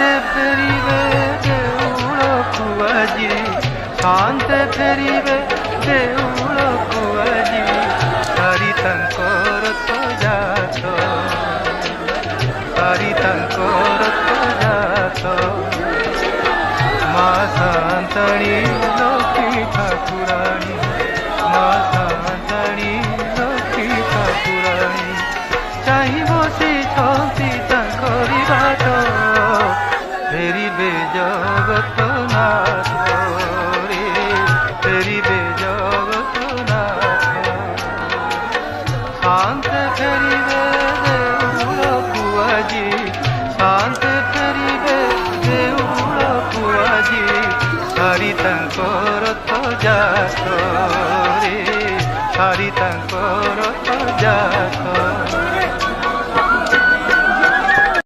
शांते फेरिबे देउळकु आजी शांते फेरिबे देउळकु आजी सारी तांकर तो जात सारी तांकर तो जात माँ शांतणी लक्ष्मी ठाकुराणी माँ शांतणी लक्ष्मी ठाकुराणी चाहि बसी तांकरी बाट फेरिबे जगतनाथ रे फेरिबे जगतनाथ शांते फेरिबे देउळकु आजी शांते फेरिबे देउळकु आजी सारी तांकर तो जात रे सारी तांकर तो जात।